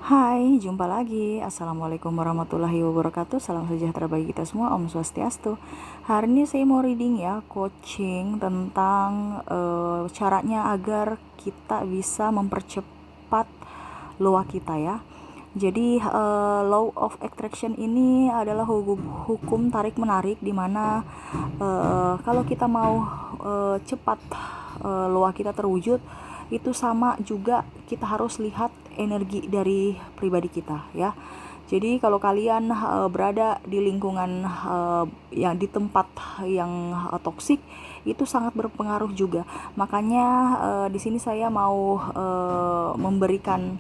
Hai, jumpa lagi. Assalamualaikum warahmatullahi wabarakatuh. Salam sejahtera bagi kita semua. Om Swastiastu. Hari ini saya mau reading ya, coaching tentang caranya agar kita bisa mempercepat loa kita ya. Jadi law of attraction ini adalah hukum tarik menarik, di mana kalau kita mau cepat loa kita terwujud, itu sama juga kita harus lihat energi dari pribadi kita ya. Jadi kalau kalian berada di lingkungan yang di tempat yang toksik, itu sangat berpengaruh juga. Makanya di sini saya mau memberikan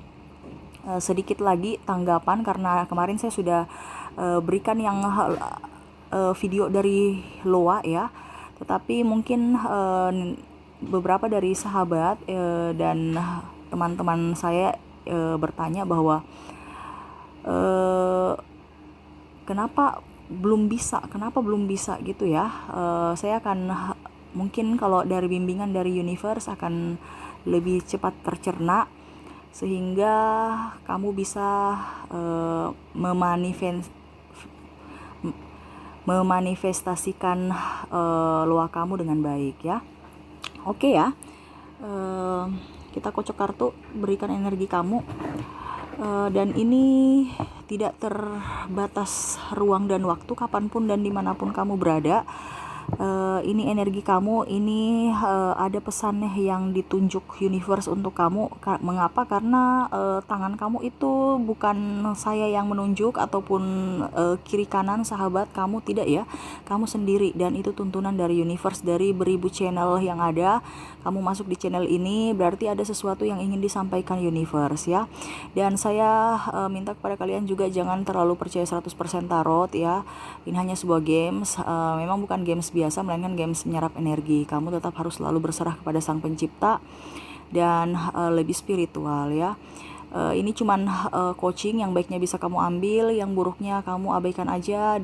sedikit lagi tanggapan, karena kemarin saya sudah berikan yang video dari Loa ya. Tetapi mungkin beberapa dari sahabat dan teman-teman saya bertanya bahwa kenapa belum bisa gitu ya. Saya akan mungkin kalau dari bimbingan dari universe akan lebih cepat tercerna, sehingga kamu bisa memanifestasikan loa kamu dengan baik ya. Oke ya, kita kocok kartu, berikan energi kamu, dan ini tidak terbatas ruang dan waktu, kapanpun dan dimanapun kamu berada. Ini energi kamu, ini ada pesan yang ditunjuk universe untuk kamu. Mengapa? Karena tangan kamu itu bukan saya yang menunjuk ataupun kiri kanan sahabat kamu, tidak ya. Kamu sendiri, dan itu tuntunan dari universe. Dari beribu channel yang ada, kamu masuk di channel ini, berarti ada sesuatu yang ingin disampaikan universe ya. Dan saya minta kepada kalian juga jangan terlalu percaya 100% tarot ya. Ini hanya sebuah games, memang bukan games biasa, melainkan games menyerap energi. Kamu tetap harus selalu berserah kepada Sang Pencipta dan lebih spiritual ya. Ini cuman coaching, yang baiknya bisa kamu ambil, yang buruknya kamu abaikan aja.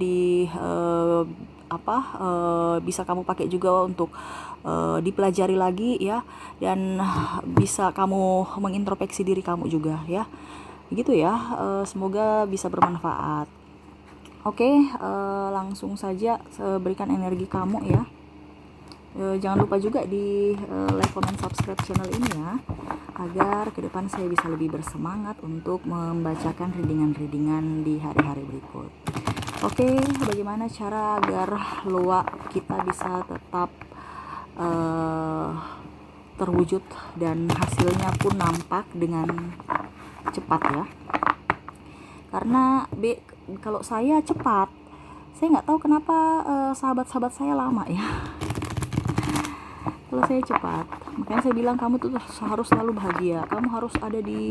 Bisa kamu pakai juga untuk dipelajari lagi ya, dan bisa kamu mengintrospeksi diri kamu juga ya. Begitu ya. Semoga bisa bermanfaat. Oke, langsung saja berikan energi kamu ya. Jangan lupa juga di like, comment, subscribe channel ini ya, agar ke depan saya bisa lebih bersemangat untuk membacakan readingan-readingan di hari-hari berikut. Oke, bagaimana cara agar loa kita bisa tetap terwujud dan hasilnya pun nampak dengan cepat ya. Karena kalau saya cepat, saya nggak tahu kenapa sahabat-sahabat saya lama ya. Kalau saya cepat, makanya saya bilang kamu tuh harus selalu bahagia. Kamu harus ada di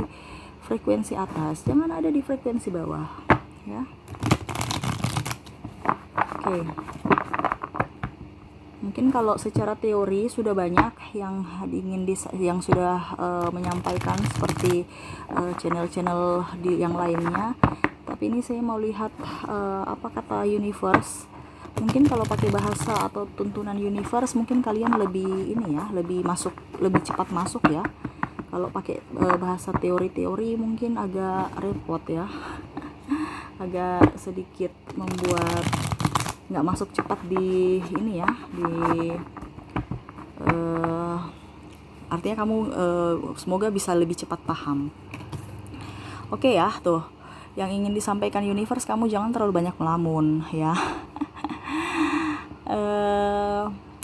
frekuensi atas, jangan ada di frekuensi bawah ya. Oke. Mungkin kalau secara teori sudah banyak yang sudah menyampaikan, seperti channel-channel yang lainnya. Tapi ini saya mau lihat apa kata universe. Mungkin kalau pakai bahasa atau tuntunan universe, mungkin kalian lebih lebih cepat masuk ya. Kalau pakai bahasa teori-teori mungkin agak repot ya. Agak sedikit membuat nggak masuk cepat di ini ya, artinya kamu semoga bisa lebih cepat paham. Oke ya, tuh yang ingin disampaikan universe, kamu jangan terlalu banyak melamun ya.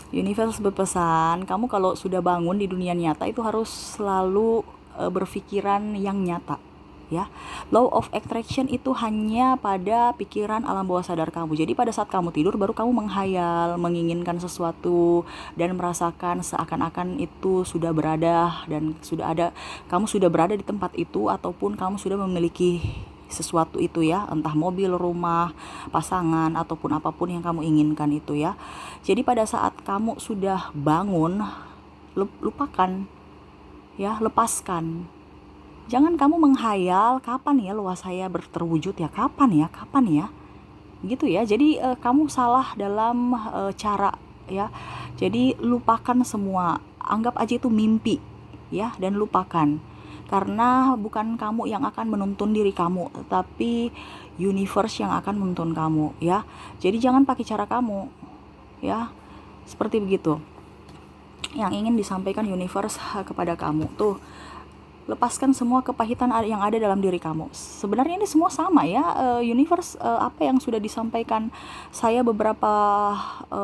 Universe berpesan, kamu kalau sudah bangun di dunia nyata itu harus selalu berpikiran yang nyata ya. Law of attraction itu hanya pada pikiran alam bawah sadar kamu. Jadi pada saat kamu tidur baru kamu menghayal, menginginkan sesuatu, dan merasakan seakan-akan itu sudah berada dan kamu sudah berada di tempat itu, ataupun kamu sudah memiliki sesuatu itu ya, entah mobil, rumah, pasangan, ataupun apapun yang kamu inginkan itu ya. Jadi pada saat kamu sudah bangun, lupakan ya, lepaskan. Jangan kamu menghayal kapan ya loa saya terwujud ya, kapan ya gitu ya. Jadi kamu salah dalam cara ya. Jadi lupakan semua, anggap aja itu mimpi ya, dan lupakan. Karena bukan kamu yang akan menuntun diri kamu, tapi universe yang akan menuntun kamu, ya. Jadi jangan pakai cara kamu, ya. Seperti begitu yang ingin disampaikan universe kepada kamu. Tuh, lepaskan semua kepahitan yang ada dalam diri kamu. Sebenarnya ini semua sama ya, universe, apa yang sudah disampaikan saya beberapa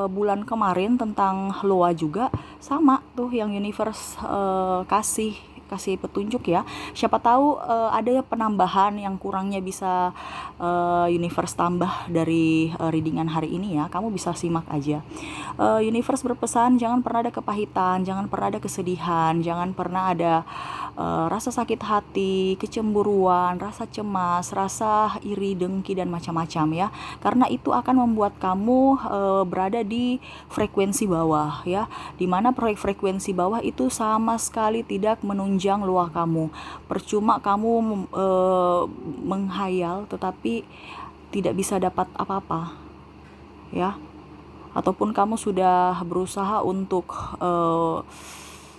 bulan kemarin tentang Loa juga sama tuh yang universe kasih petunjuk ya. Siapa tahu ada penambahan yang kurangnya bisa universe tambah dari readingan hari ini ya. Kamu bisa simak aja. Universe berpesan jangan pernah ada kepahitan, jangan pernah ada kesedihan, jangan pernah ada rasa sakit hati, kecemburuan, rasa cemas, rasa iri, dengki dan macam-macam ya. Karena itu akan membuat kamu berada di frekuensi bawah ya. Dimana frekuensi bawah itu sama sekali tidak menunjang luah kamu. Percuma kamu menghayal tetapi tidak bisa dapat apa-apa ya. Ataupun kamu sudah berusaha untuk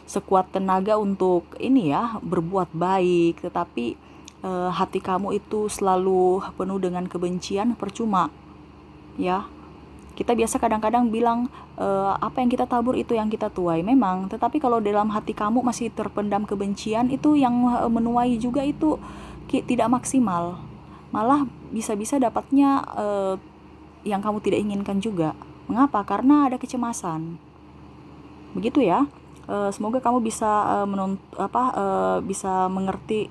sekuat tenaga untuk ini ya, berbuat baik, tetapi hati kamu itu selalu penuh dengan kebencian, percuma ya. Kita biasa kadang-kadang bilang apa yang kita tabur itu yang kita tuai, memang, tetapi kalau dalam hati kamu masih terpendam kebencian, itu yang menuai juga itu tidak maksimal, malah bisa-bisa dapatnya yang kamu tidak inginkan juga. Mengapa? Karena ada kecemasan. Begitu ya. Semoga kamu bisa bisa mengerti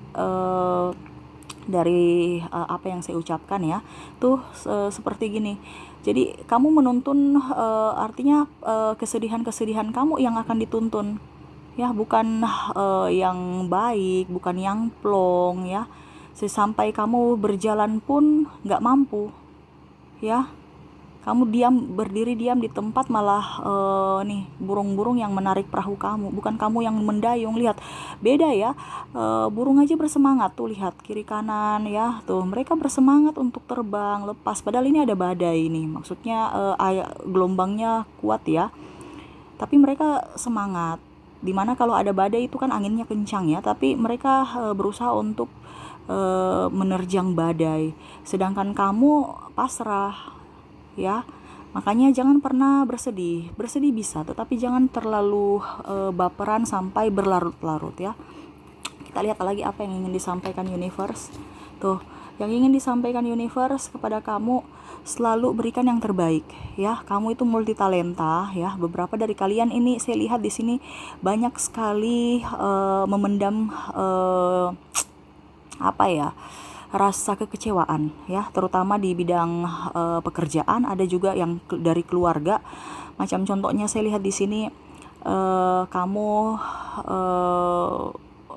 dari apa yang saya ucapkan ya. Tuh seperti gini. Jadi kamu menuntun, artinya kesedihan-kesedihan kamu yang akan dituntun. Ya, bukan yang baik, bukan yang plong ya. Sampai kamu berjalan pun nggak mampu. Ya. Kamu berdiri diam di tempat, malah nih burung-burung yang menarik perahu kamu, bukan kamu yang mendayung. Lihat, beda ya. Burung aja bersemangat tuh, lihat kiri kanan ya, tuh mereka bersemangat untuk terbang lepas. Padahal ini ada badai nih, maksudnya gelombangnya kuat ya. Tapi mereka semangat. Dimana kalau ada badai itu kan anginnya kencang ya, tapi mereka berusaha untuk menerjang badai. Sedangkan kamu pasrah. Ya, makanya jangan pernah bersedih bisa, tetapi jangan terlalu baperan sampai berlarut-larut ya. Kita lihat lagi apa yang ingin disampaikan universe. Tuh, yang ingin disampaikan universe kepada kamu, selalu berikan yang terbaik ya. Kamu itu multitalenta ya. Beberapa dari kalian ini saya lihat di sini banyak sekali memendam rasa kekecewaan ya, terutama di bidang pekerjaan. Ada juga yang dari keluarga. Macam contohnya saya lihat di sini kamu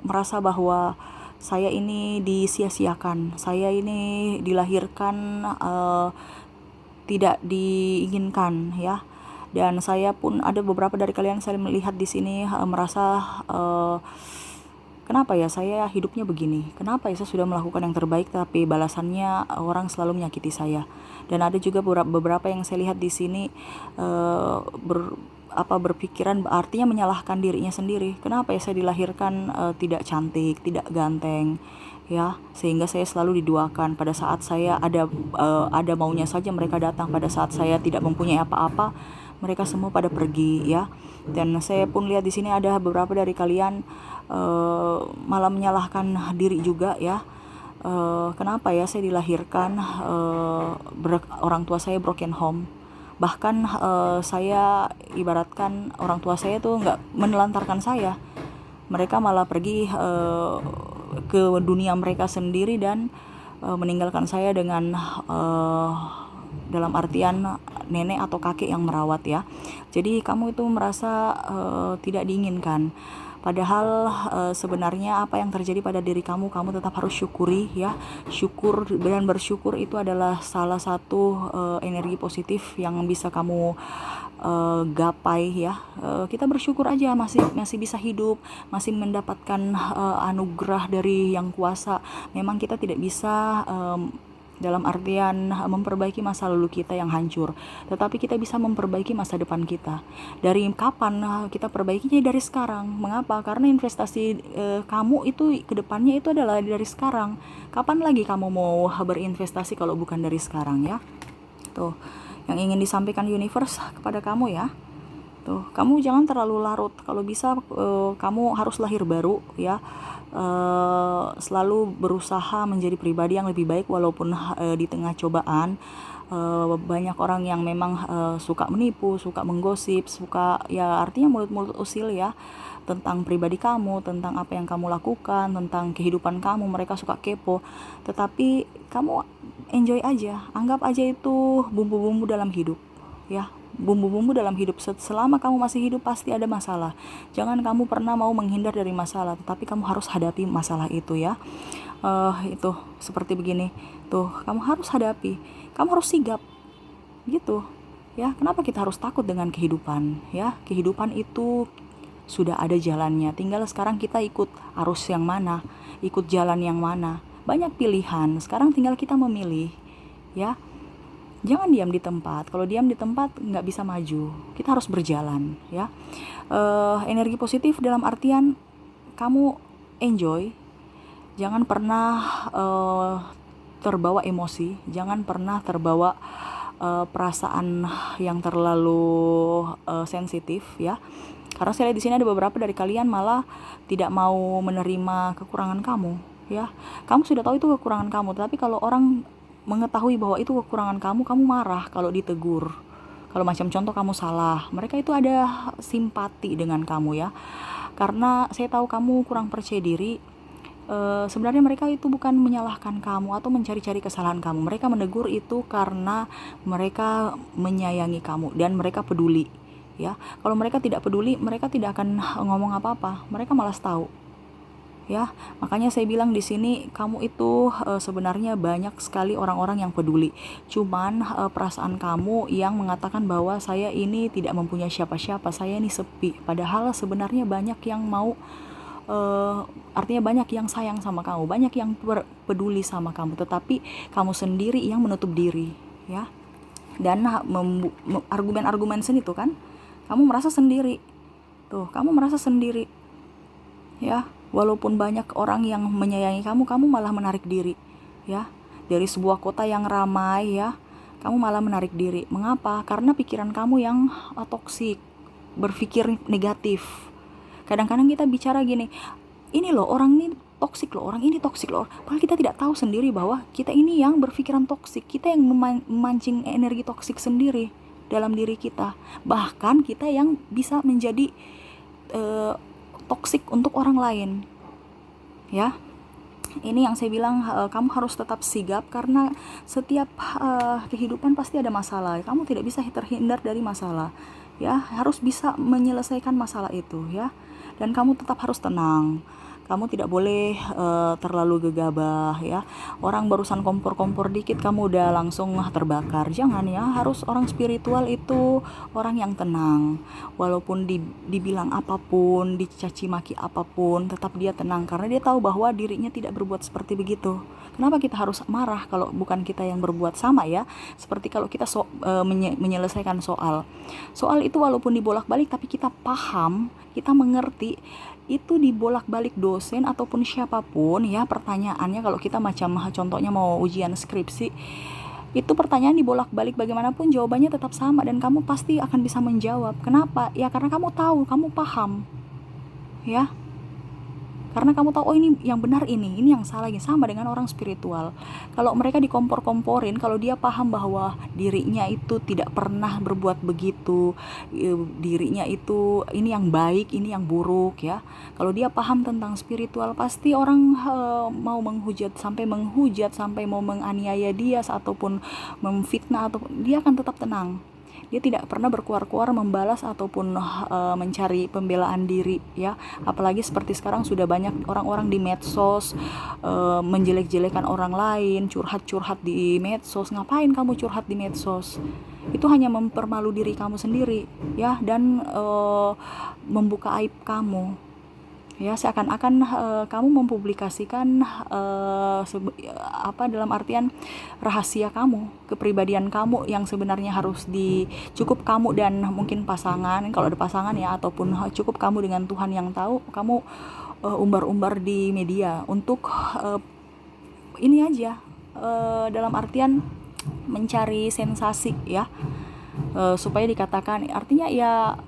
merasa bahwa saya ini disia-siakan, saya ini dilahirkan tidak diinginkan ya. Dan saya pun ada beberapa dari kalian saya melihat di sini merasa kenapa ya saya hidupnya begini? Kenapa ya saya sudah melakukan yang terbaik tapi balasannya orang selalu menyakiti saya? Dan ada juga beberapa yang saya lihat di sini berpikiran, artinya menyalahkan dirinya sendiri. Kenapa ya saya dilahirkan tidak cantik, tidak ganteng, ya, sehingga saya selalu diduakan. Pada saat saya ada maunya saja mereka datang. Pada saat saya tidak mempunyai apa-apa, mereka semua pada pergi ya. Dan saya pun lihat di sini ada beberapa dari kalian malah menyalahkan diri juga ya. Kenapa ya saya dilahirkan orang tua saya broken home. Bahkan saya ibaratkan orang tua saya tuh nggak menelantarkan saya. Mereka malah pergi ke dunia mereka sendiri dan meninggalkan saya dengan dalam artian nenek atau kakek yang merawat ya. Jadi kamu itu merasa tidak diinginkan. Padahal sebenarnya apa yang terjadi pada diri kamu tetap harus syukuri ya. Syukur dan bersyukur itu adalah salah satu energi positif yang bisa kamu gapai ya. Kita bersyukur aja masih bisa hidup, masih mendapatkan anugerah dari Yang Kuasa. Memang kita tidak bisa dalam artian memperbaiki masa lalu kita yang hancur, tetapi kita bisa memperbaiki masa depan kita. Dari kapan kita perbaikinya? Dari sekarang. Mengapa? Karena investasi kamu itu ke depannya itu adalah dari sekarang. Kapan lagi kamu mau berinvestasi kalau bukan dari sekarang, ya? Tuh, yang ingin disampaikan universe kepada kamu, ya. Tuh, kamu jangan terlalu larut. Kalau bisa kamu harus lahir baru, ya. Selalu berusaha menjadi pribadi yang lebih baik walaupun di tengah cobaan. Banyak orang yang memang suka menipu, suka menggosip, suka, ya artinya mulut-mulut usil, ya, tentang pribadi kamu, tentang apa yang kamu lakukan, tentang kehidupan kamu. Mereka suka kepo, tetapi kamu enjoy aja, anggap aja itu bumbu-bumbu dalam hidup, ya. Bumbu-bumbu dalam hidup. Selama kamu masih hidup pasti ada masalah. Jangan kamu pernah mau menghindar dari masalah, tetapi kamu harus hadapi masalah itu, ya. Itu seperti begini. Tuh, kamu harus hadapi. Kamu harus sigap. Gitu. Ya, kenapa kita harus takut dengan kehidupan, ya? Kehidupan itu sudah ada jalannya. Tinggal sekarang kita ikut arus yang mana, ikut jalan yang mana. Banyak pilihan. Sekarang tinggal kita memilih, ya. Jangan diam di tempat. Kalau diam di tempat nggak bisa maju. Kita harus berjalan, ya. Energi positif dalam artian kamu enjoy. Jangan pernah terbawa emosi. Jangan pernah terbawa perasaan yang terlalu sensitif, ya. Karena saya lihat di sini ada beberapa dari kalian malah tidak mau menerima kekurangan kamu, ya. Kamu sudah tahu itu kekurangan kamu, tapi kalau orang mengetahui bahwa itu kekurangan kamu, kamu marah kalau ditegur. Kalau macam contoh kamu salah, mereka itu ada simpati dengan kamu, ya. Karena saya tahu kamu kurang percaya diri. Sebenarnya mereka itu bukan menyalahkan kamu atau mencari-cari kesalahan kamu. Mereka menegur itu karena mereka menyayangi kamu dan mereka peduli, ya. Kalau mereka tidak peduli, mereka tidak akan ngomong apa-apa. Mereka malas tahu, ya. Makanya saya bilang di sini kamu itu sebenarnya banyak sekali orang-orang yang peduli. Cuman perasaan kamu yang mengatakan bahwa saya ini tidak mempunyai siapa-siapa, saya ini sepi. Padahal sebenarnya banyak yang mau, artinya banyak yang sayang sama kamu, banyak yang peduli sama kamu, tetapi kamu sendiri yang menutup diri, ya. Dan argumen-argumen seni itu kan, kamu merasa sendiri. Tuh, kamu merasa sendiri, ya. Walaupun banyak orang yang menyayangi kamu, kamu malah menarik diri, ya. Dari sebuah kota yang ramai, ya, kamu malah menarik diri. Mengapa? Karena pikiran kamu yang toksik, berpikir negatif. Kadang-kadang kita bicara gini, ini loh orang ini toksik loh, orang ini toksik loh. Padahal kita tidak tahu sendiri bahwa kita ini yang berpikiran toksik, kita yang memancing energi toksik sendiri dalam diri kita. Bahkan kita yang bisa menjadi toksik untuk orang lain, ya. Ini yang saya bilang, kamu harus tetap sigap karena setiap kehidupan pasti ada masalah. Kamu tidak bisa terhindar dari masalah, ya. Harus bisa menyelesaikan masalah itu, ya. Dan kamu tetap harus tenang. Kamu tidak boleh terlalu gegabah, ya. Orang barusan kompor-kompor dikit kamu udah langsung terbakar. Jangan, ya. Harus orang spiritual itu orang yang tenang. Walaupun dibilang apapun, dicaci maki apapun, tetap dia tenang karena dia tahu bahwa dirinya tidak berbuat seperti begitu. Kenapa kita harus marah kalau bukan kita yang berbuat? Sama, ya. Seperti kalau kita menyelesaikan soal. Soal itu walaupun dibolak-balik tapi kita paham, kita mengerti, itu dibolak-balik dosen ataupun siapapun, ya, pertanyaannya. Kalau kita macam contohnya mau ujian skripsi, itu pertanyaan dibolak-balik bagaimanapun jawabannya tetap sama dan kamu pasti akan bisa menjawab. Kenapa? Ya karena kamu tahu, kamu paham, ya. Karena kamu tahu, oh ini yang benar, ini yang salah. Sama dengan orang spiritual. Kalau mereka dikompor-komporin, kalau dia paham bahwa dirinya itu tidak pernah berbuat begitu, dirinya itu ini yang baik, ini yang buruk, ya. Kalau dia paham tentang spiritual, pasti orang mau menghujat, sampai mau menganiaya dia ataupun memfitnah, atau dia akan tetap tenang. Dia tidak pernah berkuar-kuar membalas ataupun mencari pembelaan diri, ya. Apalagi seperti sekarang sudah banyak orang-orang di medsos menjelek-jelekan orang lain, curhat-curhat di medsos. Ngapain kamu curhat di medsos? Itu hanya mempermalu diri kamu sendiri, ya, dan membuka aib kamu. Ya, seakan-akan kamu mempublikasikan dalam artian rahasia kamu, kepribadian kamu yang sebenarnya harus cukup kamu dan mungkin pasangan, kalau ada pasangan ya, ataupun cukup kamu dengan Tuhan yang tahu. Kamu umbar-umbar di media untuk ini aja, dalam artian mencari sensasi ya, supaya dikatakan, artinya ya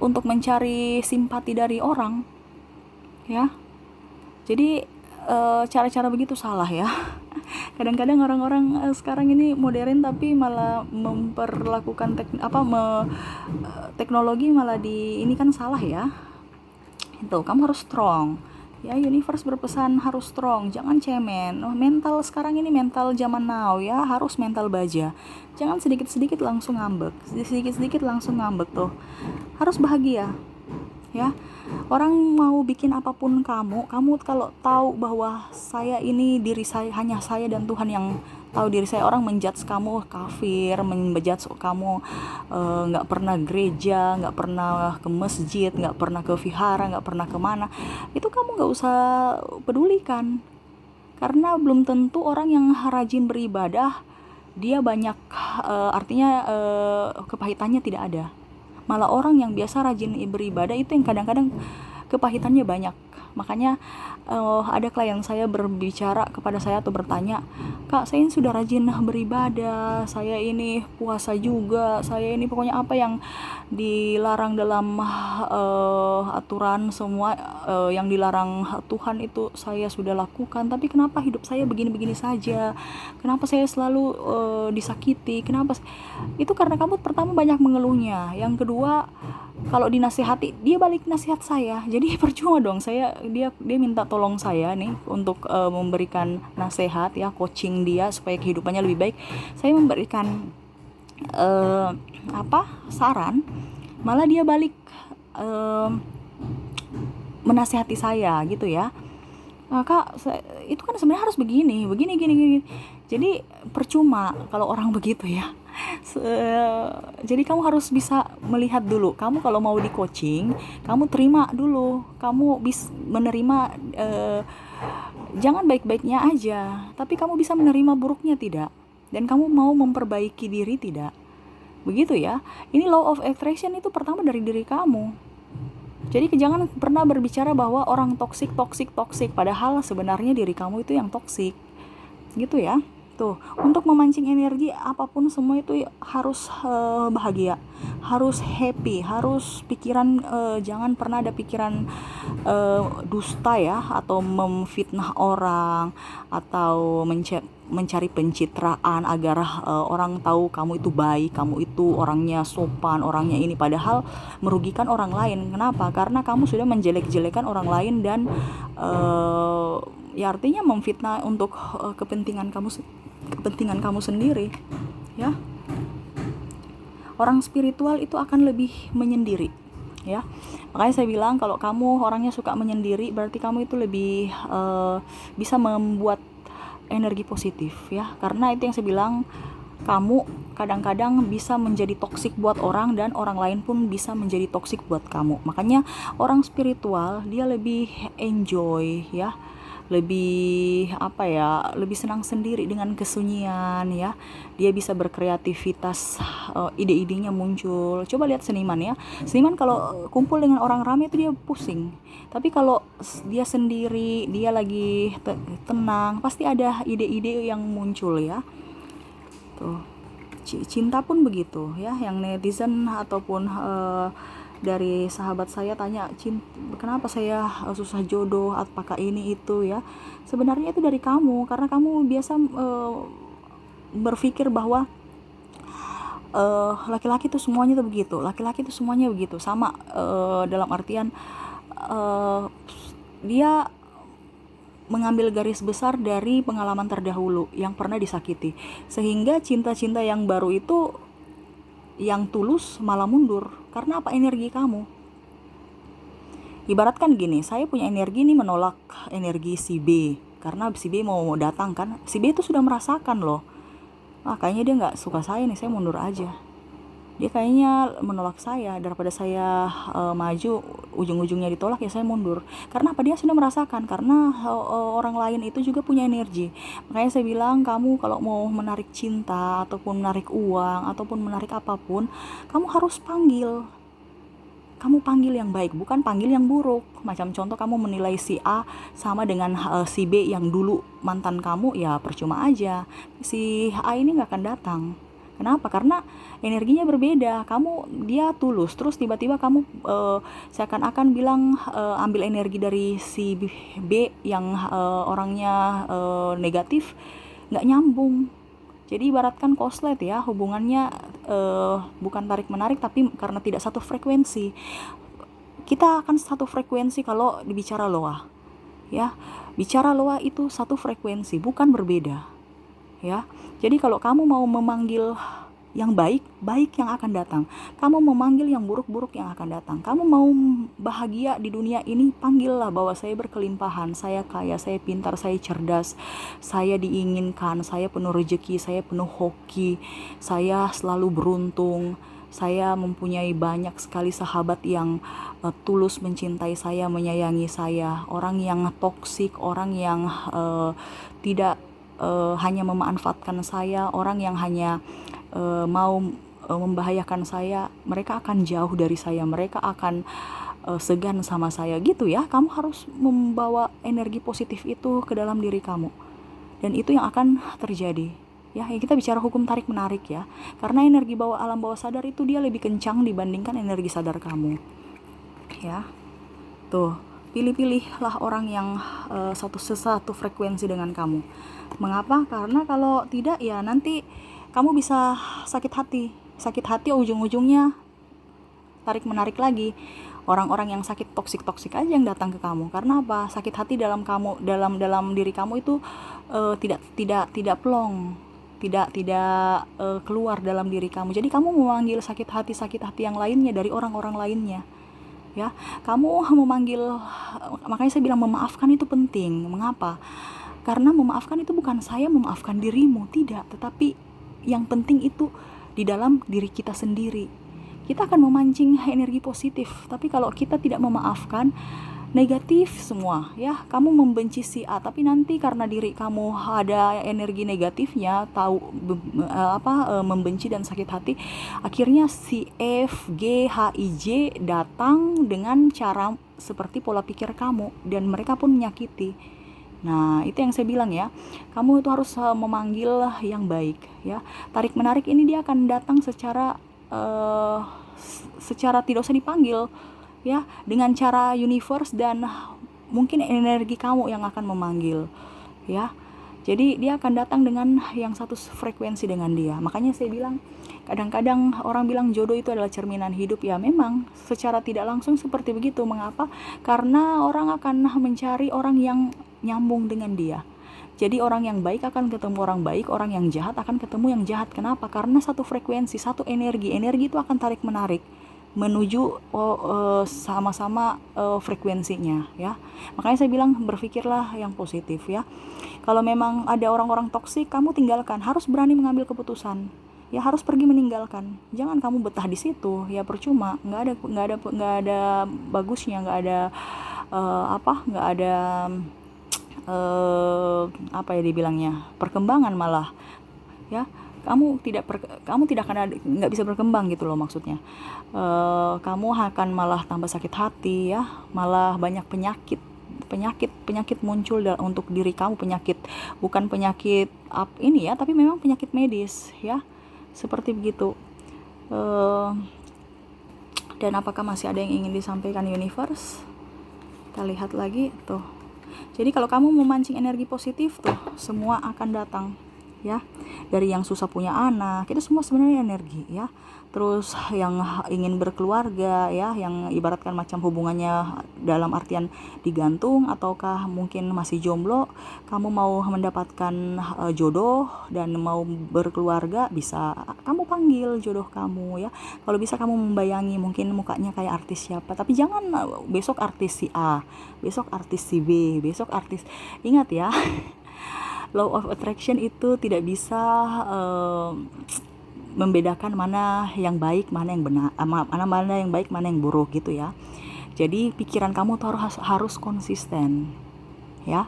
untuk mencari simpati dari orang ya. Jadi cara-cara begitu salah ya. Kadang-kadang orang-orang sekarang ini modern tapi malah memperlakukan teknologi malah ini kan salah ya. Itu kamu harus strong ya, universe berpesan harus strong, jangan cemen. Mental sekarang ini mental zaman now ya, harus mental baja. Jangan sedikit-sedikit langsung ngambek, sedikit-sedikit langsung ngambek tuh. Harus bahagia ya. Orang mau bikin apapun kamu kalau tahu bahwa saya ini diri saya, hanya saya dan Tuhan yang tahu diri saya. Orang menjudge kamu kafir, menjudge kamu nggak pernah gereja, nggak pernah ke masjid, nggak pernah ke vihara, nggak pernah kemana, itu kamu nggak usah pedulikan. Karena belum tentu orang yang rajin beribadah dia banyak, artinya kepahitannya tidak ada. Malah orang yang biasa rajin beribadah itu yang kadang-kadang kepahitannya banyak. Makanya ada klien saya berbicara kepada saya atau bertanya, "Kak, saya ini sudah rajin beribadah, saya ini puasa juga, saya ini pokoknya apa yang dilarang dalam aturan semua, yang dilarang Tuhan itu saya sudah lakukan, tapi kenapa hidup saya begini-begini saja? Kenapa saya selalu disakiti? Kenapa?" Itu karena kamu pertama banyak mengeluhnya, yang kedua kalau dinasihati dia balik nasihat saya, jadi percuma dong. Dia minta tolong saya nih untuk memberikan nasihat ya, coaching dia supaya kehidupannya lebih baik. Saya memberikan saran, malah dia balik menasihati saya gitu ya. Kak, itu kan sebenarnya harus begini. Jadi percuma kalau orang begitu ya. Jadi kamu harus bisa melihat dulu. Kamu kalau mau di coaching, kamu terima dulu. Kamu menerima, jangan baik-baiknya aja, tapi kamu bisa menerima buruknya tidak. Dan kamu mau memperbaiki diri tidak. Begitu ya. Ini law of attraction itu pertama dari diri kamu. Jadi jangan pernah berbicara bahwa orang toksik, padahal sebenarnya diri kamu itu yang toksik. Gitu ya. Tuh, untuk memancing energi apapun semua itu harus bahagia, harus happy, harus pikiran, jangan pernah ada pikiran dusta ya, atau memfitnah orang, atau mencari pencitraan agar orang tahu kamu itu baik, kamu itu orangnya sopan, orangnya ini, padahal merugikan orang lain. Kenapa? Karena kamu sudah menjelek-jelekan orang lain dan ya artinya memfitnah untuk kepentingan kamu sendiri ya. Orang spiritual itu akan lebih menyendiri ya. Makanya saya bilang kalau kamu orangnya suka menyendiri, berarti kamu itu lebih bisa membuat energi positif ya. Karena itu yang saya bilang, kamu kadang-kadang bisa menjadi toksik buat orang dan orang lain pun bisa menjadi toksik buat kamu. Makanya orang spiritual dia lebih enjoy ya, lebih lebih senang sendiri dengan kesunyian ya. Dia bisa berkreativitas, ide-idenya muncul. Coba lihat seniman ya, seniman kalau kumpul dengan orang ramai itu dia pusing, tapi kalau dia sendiri, dia lagi tenang, pasti ada ide-ide yang muncul ya. Tuh, cinta pun begitu ya. Yang netizen ataupun dari sahabat saya tanya, kenapa saya susah jodoh, apakah ini itu ya. Sebenarnya itu dari kamu, karena kamu biasa berpikir bahwa laki-laki itu semuanya tuh begitu, laki-laki itu semuanya begitu sama, dalam artian dia mengambil garis besar dari pengalaman terdahulu yang pernah disakiti, sehingga cinta-cinta yang baru itu yang tulus malah mundur. Karena apa? Energi kamu. Ibaratkan gini, saya punya energi nih menolak energi si B, karena si B mau datang kan. Si B itu sudah merasakan loh, kayaknya dia gak suka saya nih, saya mundur aja. dia kayaknya menolak saya. Daripada saya maju, ujung-ujungnya ditolak, ya saya mundur. Karena apa? Dia sudah merasakan, karena orang lain itu juga punya energi. Makanya saya bilang, kamu kalau mau menarik cinta ataupun menarik uang ataupun menarik apapun, kamu harus panggil yang baik, bukan panggil yang buruk. Macam contoh, kamu menilai si A sama dengan si B yang dulu mantan kamu, ya percuma aja. Si A ini nggak akan datang. Kenapa? Karena energinya berbeda. Dia tulus, terus tiba-tiba kamu seakan-akan bilang ambil energi dari si B yang orangnya negatif, nggak nyambung. Jadi ibaratkan koslet ya, hubungannya bukan tarik menarik, tapi karena tidak satu frekuensi. Kita akan satu frekuensi kalau dibicara loa, ya. Bicara loa itu satu frekuensi, bukan berbeda, ya. Jadi kalau kamu mau memanggil yang baik, baik yang akan datang. Kamu memanggil yang buruk-buruk yang akan datang. Kamu mau bahagia di dunia ini, panggillah bahwa saya berkelimpahan, saya kaya, saya pintar, saya cerdas, saya diinginkan, saya penuh rezeki, saya penuh hoki, saya selalu beruntung, saya mempunyai banyak sekali sahabat yang tulus mencintai saya, menyayangi saya. Orang yang toksik, orang yang tidak hanya memanfaatkan saya, orang yang hanya mau membahayakan saya, mereka akan jauh dari saya, mereka akan segan sama saya, gitu ya. Kamu harus membawa energi positif itu ke dalam diri kamu, dan itu yang akan terjadi, ya. Kita bicara hukum tarik menarik, ya, karena energi alam bawah sadar itu dia lebih kencang dibandingkan energi sadar kamu, ya. Tuh, pilih-pilihlah orang yang satu frekuensi dengan kamu. Mengapa? Karena kalau tidak, ya nanti kamu bisa sakit hati ujung-ujungnya tarik menarik lagi. Orang-orang yang sakit toksik aja yang datang ke kamu. Karena apa? Sakit hati dalam dalam diri kamu itu tidak plong, tidak keluar dalam diri kamu. Jadi kamu memanggil sakit hati yang lainnya dari orang-orang lainnya, ya. Kamu memanggil, makanya saya bilang memaafkan itu penting. Mengapa? Karena memaafkan itu bukan saya memaafkan dirimu, tidak, tetapi yang penting itu di dalam diri kita sendiri. Kita akan memancing energi positif, tapi kalau kita tidak memaafkan, negatif semua, ya. Kamu membenci si A, tapi nanti karena diri kamu ada energi negatifnya, membenci dan sakit hati, akhirnya si F, G, H, I, J datang dengan cara seperti pola pikir kamu, dan mereka pun menyakiti. Nah, itu yang saya bilang, ya. Kamu itu harus memanggil yang baik, ya. Tarik menarik ini dia akan datang secara tidak usah dipanggil, ya, dengan cara universe dan mungkin energi kamu yang akan memanggil, ya. Jadi dia akan datang dengan yang satu frekuensi dengan dia. Makanya saya bilang, kadang-kadang orang bilang jodoh itu adalah cerminan hidup. Ya memang secara tidak langsung seperti begitu. Mengapa? Karena orang akan mencari orang yang nyambung dengan dia. Jadi orang yang baik akan ketemu orang baik, orang yang jahat akan ketemu yang jahat. Kenapa? Karena satu frekuensi, satu energi. Energi itu akan tarik menarik menuju sama-sama frekuensinya, ya. Makanya saya bilang berpikirlah yang positif, ya. Kalau memang ada orang-orang toksik, kamu tinggalkan. Harus berani mengambil keputusan, ya. Harus pergi meninggalkan. Jangan kamu betah di situ, ya percuma. Nggak ada bagusnya, nggak ada nggak ada apa ya dibilangnya, perkembangan malah, ya. Kamu tidak akan nggak bisa berkembang gitu loh maksudnya. Kamu akan malah tambah sakit hati, ya, malah banyak penyakit muncul untuk diri kamu. Penyakit bukan penyakit ini ya, tapi memang penyakit medis, ya, seperti begitu. Dan apakah masih ada yang ingin disampaikan universe? Kita lihat lagi tuh. Jadi kalau kamu memancing energi positif, tuh semua akan datang, ya. Dari yang susah punya anak, itu semua sebenarnya energi, ya. Terus yang ingin berkeluarga, ya, yang ibaratkan macam hubungannya dalam artian digantung ataukah mungkin masih jomblo, kamu mau mendapatkan jodoh dan mau berkeluarga, bisa kamu panggil jodoh kamu, ya. Kalau bisa kamu membayangi mungkin mukanya kayak artis siapa, tapi jangan besok artis si A, besok artis si B, besok artis. Ingat ya, law of attraction itu tidak bisa membedakan mana yang baik, mana yang benar, mana yang baik, mana yang buruk gitu ya. Jadi pikiran kamu tuh harus konsisten, ya.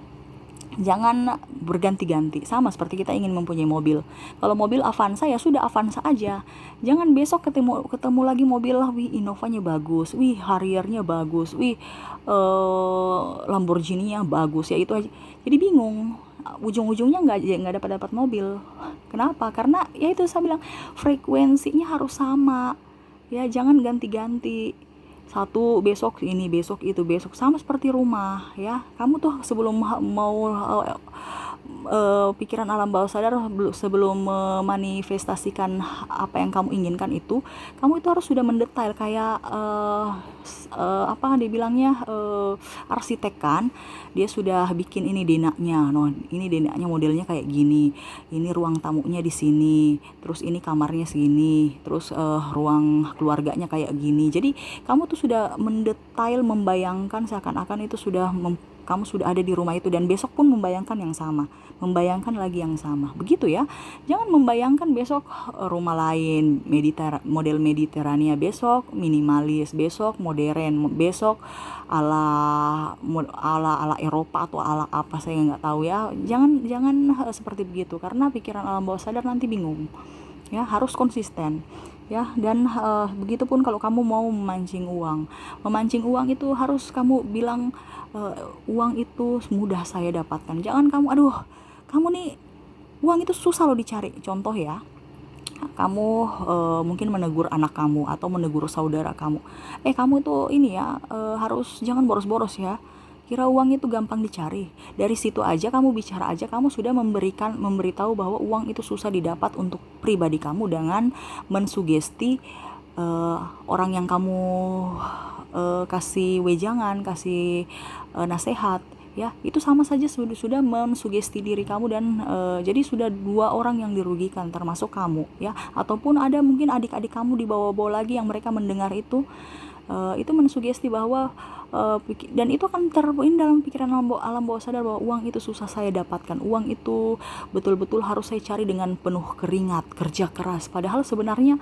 Jangan berganti-ganti. Sama seperti kita ingin mempunyai mobil. Kalau mobil Avanza ya sudah Avanza aja. Jangan besok ketemu lagi mobil lah, wih Innovanya bagus, wih Harrier-nya bagus, wih Lamborghini-nya bagus, ya itu aja. Jadi bingung. Ujung-ujungnya nggak dapat mobil. Kenapa? Karena ya itu saya bilang frekuensinya harus sama. Ya jangan ganti-ganti, satu besok ini, besok itu, besok. Sama seperti rumah ya, kamu tuh sebelum mau pikiran alam bawah sadar, sebelum memanifestasikan apa yang kamu inginkan itu, kamu itu harus sudah mendetail kayak apa dibilangnya, arsitek kan, dia sudah bikin ini denaknya, no ini denaknya modelnya kayak gini, ini ruang tamunya di sini, terus ini kamarnya segini, terus ruang keluarganya kayak gini. Jadi kamu tuh sudah mendetail, membayangkan seakan-akan itu kamu sudah ada di rumah itu, dan besok pun membayangkan yang sama, membayangkan lagi yang sama, begitu ya. Jangan membayangkan besok rumah lain, model Mediterania, besok minimalis, besok modern, besok ala Eropa atau ala apa, saya nggak tahu ya. Jangan seperti begitu, karena pikiran alam bawah sadar nanti bingung ya. Harus konsisten ya. Dan begitupun kalau kamu mau memancing uang itu harus kamu bilang, uang itu mudah saya dapatkan. Jangan kamu nih uang itu susah loh dicari. Contoh ya, kamu mungkin menegur anak kamu atau menegur saudara kamu, kamu tuh ini ya, harus jangan boros-boros ya, kira uang itu gampang dicari. Dari situ aja kamu bicara aja, kamu sudah memberitahu bahwa uang itu susah didapat untuk pribadi kamu, dengan mensugesti orang yang kamu kasih wejangan, kasih nasihat ya. Itu sama saja sudah mensugesti diri kamu, dan jadi sudah dua orang yang dirugikan, termasuk kamu ya. Ataupun ada mungkin adik-adik kamu di bawah-bawah lagi yang mereka mendengar itu mensugesti bahwa dan itu akan terpoin dalam pikiran alam bawah sadar bahwa uang itu susah saya dapatkan, uang itu betul-betul harus saya cari dengan penuh keringat, kerja keras. Padahal sebenarnya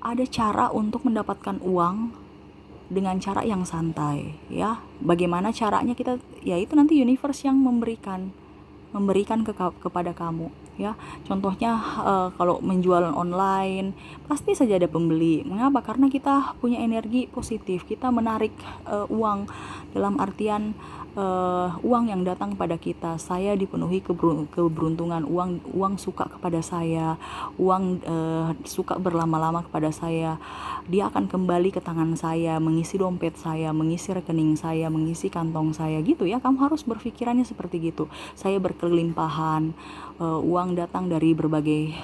ada cara untuk mendapatkan uang dengan cara yang santai ya. Bagaimana caranya, kita ya itu nanti universe yang memberikan kepada kamu ya. Contohnya kalau menjual online pasti saja ada pembeli. Mengapa? Karena kita punya energi positif, kita menarik uang, dalam artian uang yang datang kepada kita. Saya dipenuhi keberuntungan, uang suka kepada saya, uang suka berlama-lama kepada saya. Dia akan kembali ke tangan saya, mengisi dompet saya, mengisi rekening saya, mengisi kantong saya gitu ya. Kamu harus berpikirannya seperti gitu. Saya berkelimpahan, uang datang dari berbagai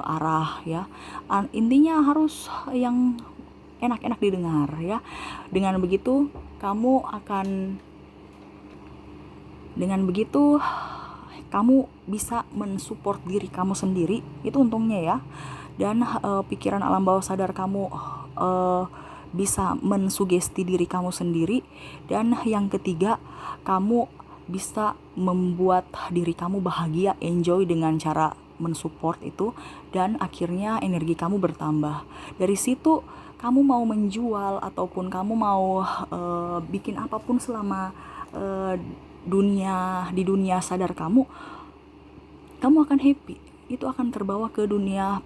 arah ya. Intinya harus yang enak-enak didengar ya. Dengan begitu kamu bisa mensupport diri kamu sendiri, itu untungnya ya. Dan pikiran alam bawah sadar kamu bisa mensugesti diri kamu sendiri. Dan yang ketiga, kamu bisa membuat diri kamu bahagia, enjoy dengan cara mensupport itu, dan akhirnya energi kamu bertambah. Dari situ kamu mau menjual ataupun kamu mau bikin apapun selama di dunia sadar kamu akan happy. Itu akan terbawa ke dunia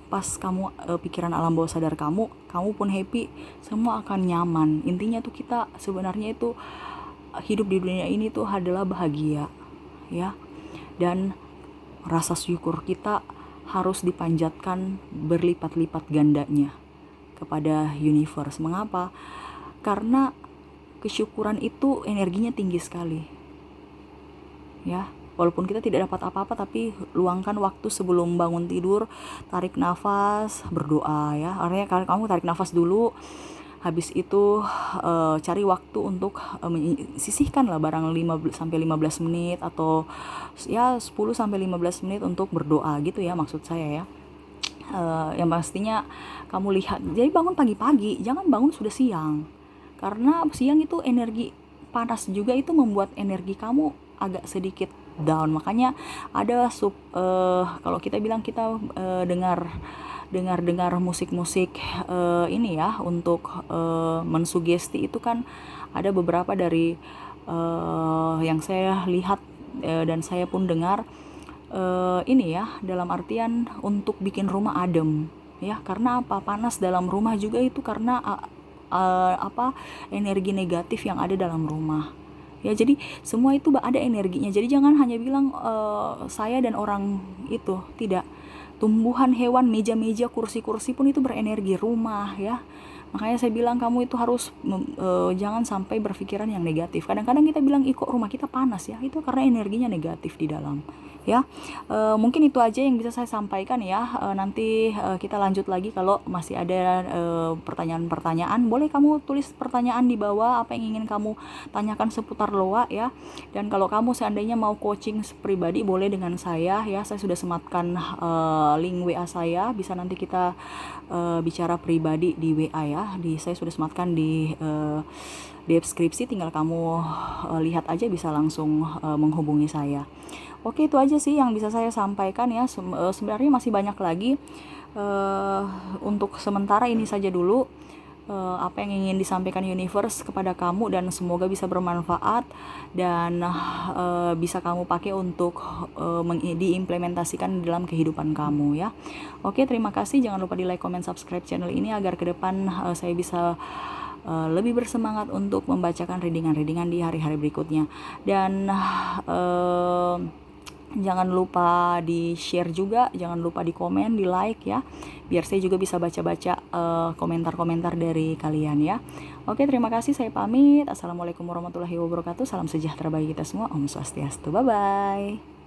pas kamu pikiran alam bawah sadar kamu pun happy, semua akan nyaman. Intinya tuh kita sebenarnya itu hidup di dunia ini tuh adalah bahagia ya. Dan rasa syukur kita harus dipanjatkan berlipat-lipat gandanya kepada universe. Mengapa? Karena kesyukuran itu energinya tinggi sekali ya. Walaupun kita tidak dapat apa-apa, tapi luangkan waktu sebelum bangun tidur, tarik nafas, berdoa ya. Artinya kamu tarik nafas dulu, habis itu cari waktu untuk sisihkan lah barang 5-15 menit atau ya 10-15 menit untuk berdoa gitu ya, maksud saya ya. Yang pastinya kamu lihat, jadi bangun pagi-pagi, jangan bangun sudah siang. Karena siang itu energi panas juga, itu membuat energi kamu agak sedikit down. Makanya ada kalau kita bilang kita dengar musik-musik ini ya untuk mensugesti, itu kan ada beberapa dari yang saya lihat dan saya pun dengar, ini ya, dalam artian untuk bikin rumah adem ya. Karena apa? Panas dalam rumah juga itu karena energi negatif yang ada dalam rumah ya. Jadi semua itu ada energinya. Jadi jangan hanya bilang saya dan orang itu, tidak. Tumbuhan, hewan, meja-meja, kursi-kursi pun itu berenergi, rumah ya. Makanya saya bilang kamu itu harus jangan sampai berpikiran yang negatif. Kadang-kadang kita bilang, kok rumah kita panas ya, itu karena energinya negatif di dalam ya. Mungkin itu aja yang bisa saya sampaikan ya. Nanti kita lanjut lagi. Kalau masih ada pertanyaan-pertanyaan, boleh kamu tulis pertanyaan di bawah, apa yang ingin kamu tanyakan seputar Loa ya. Dan kalau kamu seandainya mau coaching pribadi, boleh dengan saya ya. Saya sudah sematkan link WA saya, bisa nanti kita bicara pribadi di WA ya. Saya sudah sematkan di deskripsi, tinggal kamu lihat aja, bisa langsung menghubungi saya. Oke, itu aja sih yang bisa saya sampaikan ya. Sebenarnya masih banyak lagi. Untuk sementara ini saja dulu apa yang ingin disampaikan universe kepada kamu, dan semoga bisa bermanfaat dan bisa kamu pakai untuk diimplementasikan dalam kehidupan kamu ya. Oke, terima kasih. Jangan lupa di like, comment, subscribe channel ini agar ke depan saya bisa lebih bersemangat untuk membacakan readingan-readingan di hari-hari berikutnya. Dan jangan lupa di share juga, jangan lupa di komen, di like ya, biar saya juga bisa baca-baca komentar-komentar dari kalian ya. Oke, terima kasih, saya pamit. Assalamualaikum warahmatullahi wabarakatuh. Salam sejahtera bagi kita semua. Om Swastiastu. Bye bye.